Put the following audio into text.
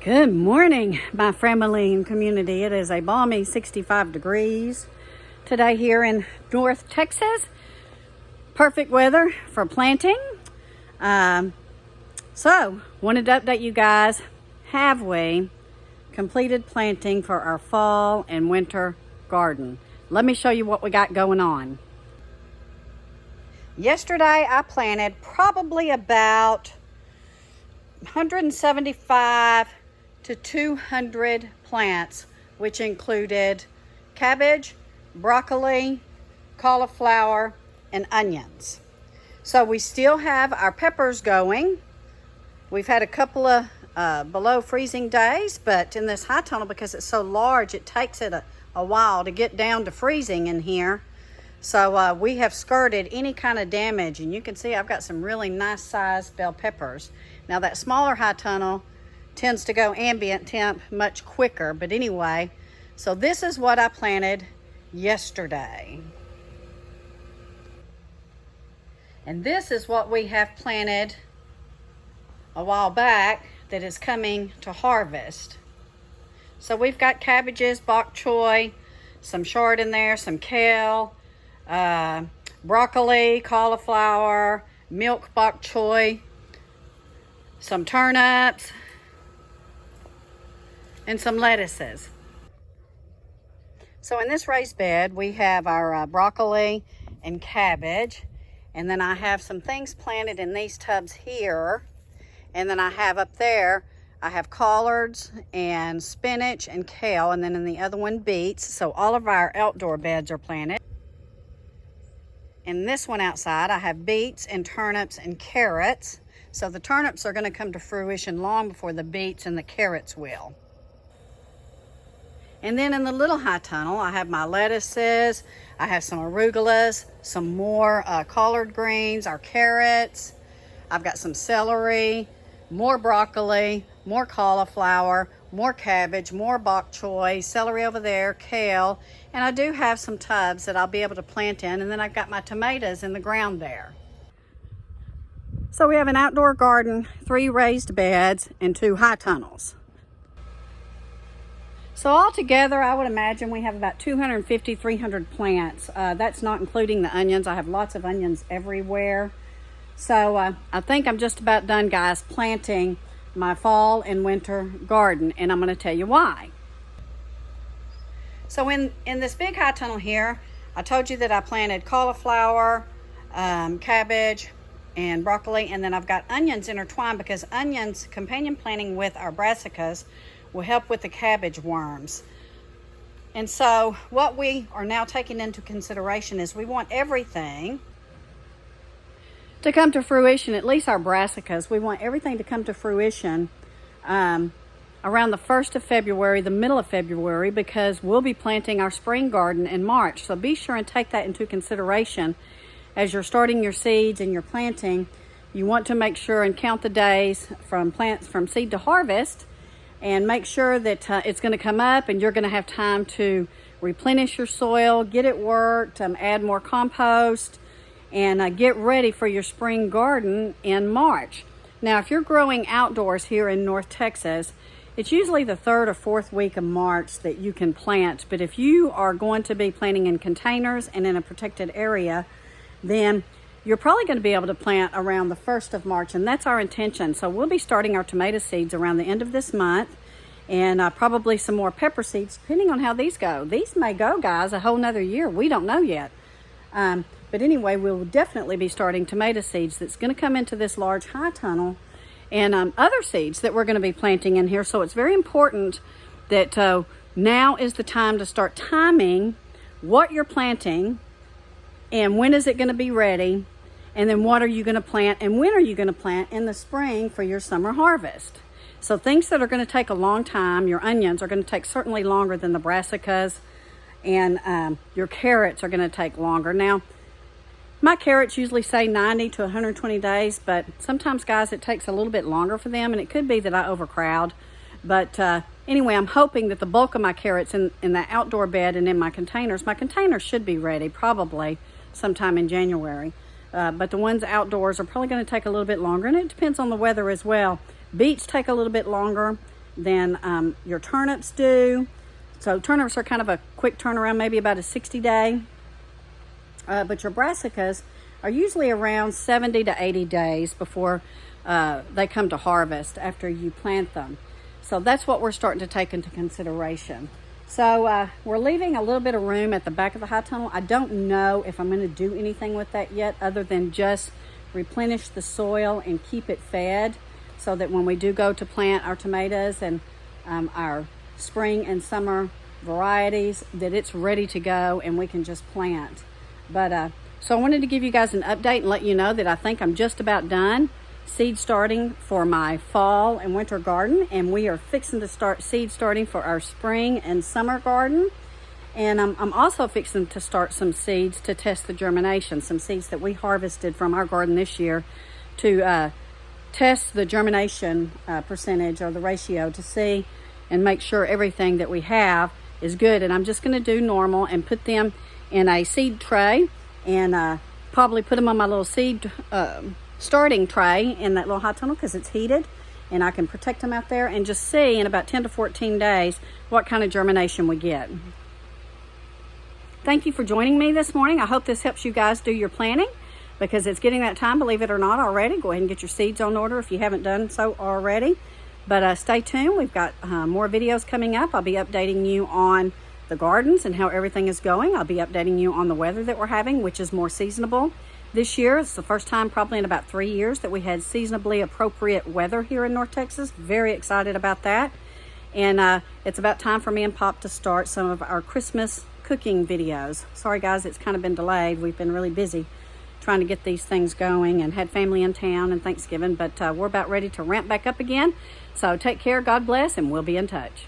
Good morning, my family and community. It is a balmy 65 degrees today here in North Texas. Perfect weather for planting. So, wanted to update you guys. Have we completed planting for our fall and winter garden? Let me show you what we got going on. Yesterday, I planted probably about 175 to 200 plants, which included cabbage, broccoli, cauliflower, and onions. So we still have our peppers going. We've had a couple of below freezing days, but in this high tunnel, because it's so large, it takes it a while to get down to freezing in here. So we have skirted any kind of damage, and you can see I've got some really nice sized bell peppers. Now that smaller high tunnel tends to go ambient temp much quicker, but anyway, so this is what I planted yesterday. And this is what we have planted a while back that is coming to harvest. So we've got cabbages, bok choy, some chard in there, some kale, broccoli, cauliflower, milk bok choy, some turnips, and some lettuces. So in this raised bed, we have our broccoli and cabbage, and then I have some things planted in these tubs here, and then I have up there, I have collards and spinach and kale, and then in the other one, beets. So all of our outdoor beds are planted. In this one outside, I have beets and turnips and carrots. So the turnips are going to come to fruition long before the beets and the carrots will. And then in the little high tunnel, I have my lettuces, I have some arugulas, some more collard greens, our carrots. I've got some celery, more broccoli, more cauliflower, more cabbage, more bok choy, celery over there, kale, and I do have some tubs that I'll be able to plant in, and then I've got my tomatoes in the ground there. So we have an outdoor garden, 3 raised beds, and 2 high tunnels. So altogether, I would imagine we have about 250, 300 plants. That's not including the onions. I have lots of onions everywhere. So I think I'm just about done, guys, planting my fall and winter garden, and I'm going to tell you why. So in this big high tunnel here, I told you that I planted cauliflower, cabbage, and broccoli, and then I've got onions intertwined because onions, companion planting with our brassicas, will help with the cabbage worms. And so what we are now taking into consideration is we want everything to come to fruition, at least our brassicas. We want everything to come to fruition around the 1st of February, the middle of February, because we'll be planting our spring garden in March. So be sure and take that into consideration as you're starting your seeds and you're planting. You want to make sure and count the days from seed to harvest, and make sure that it's going to come up and you're going to have time to replenish your soil, get it worked, add more compost, and get ready for your spring garden in March. Now, if you're growing outdoors here in North Texas, it's usually the 3rd or 4th week of March that you can plant. But if you are going to be planting in containers and in a protected area, then you're probably going to be able to plant around the 1st of March, and that's our intention. So we'll be starting our tomato seeds around the end of this month, and probably some more pepper seeds, depending on how these go. These may go, guys, a whole nother year. We don't know yet. But anyway, we'll definitely be starting tomato seeds that's going to come into this large high tunnel, and other seeds that we're going to be planting in here. So it's very important that now is the time to start timing what you're planting and when is it going to be ready, and then what are you going to plant and when are you going to plant in the spring for your summer harvest. So things that are going to take a long time, your onions are going to take certainly longer than the brassicas, and your carrots are going to take longer. Now, my carrots usually say 90 to 120 days, but sometimes, guys, it takes a little bit longer for them, and it could be that I overcrowd. But anyway, I'm hoping that the bulk of my carrots in the outdoor bed and in my containers should be ready probably sometime in January. But the ones outdoors are probably going to take a little bit longer, and it depends on the weather as well. Beets take a little bit longer than your turnips do. So turnips are kind of a quick turnaround, maybe about a 60-day. But your brassicas are usually around 70 to 80 days before they come to harvest after you plant them. So that's what we're starting to take into consideration. So we're leaving a little bit of room at the back of the high tunnel. I don't know if I'm going to do anything with that yet other than just replenish the soil and keep it fed so that when we do go to plant our tomatoes and our spring and summer varieties, that it's ready to go and we can just plant. But so I wanted to give you guys an update and let you know that I think I'm just about done seed starting for my fall and winter garden, and we are fixing to start seed starting for our spring and summer garden. And I'm also fixing to start some seeds to test the germination, some seeds that we harvested from our garden this year to test the germination percentage or the ratio to see and make sure everything that we have is good. And I'm just going to do normal and put them in a seed tray and probably put them on my little seed starting tray in that little high tunnel because it's heated, and I can protect them out there and just see in about 10 to 14 days what kind of germination we get. Thank you for joining me this morning. I hope this helps you guys do your planting because it's getting that time, believe it or not, already. Go ahead and get your seeds on order if you haven't done so already. But stay tuned. We've got more videos coming up. I'll be updating you on the gardens and how everything is going. I'll be updating you on the weather that we're having, which is more seasonable. This year, it's the first time probably in about 3 years that we had seasonably appropriate weather here in North Texas. Very excited about that. And it's about time for me and Pop to start some of our Christmas cooking videos. Sorry guys, it's kind of been delayed. We've been really busy trying to get these things going and had family in town and Thanksgiving, but we're about ready to ramp back up again. So take care, God bless, and we'll be in touch.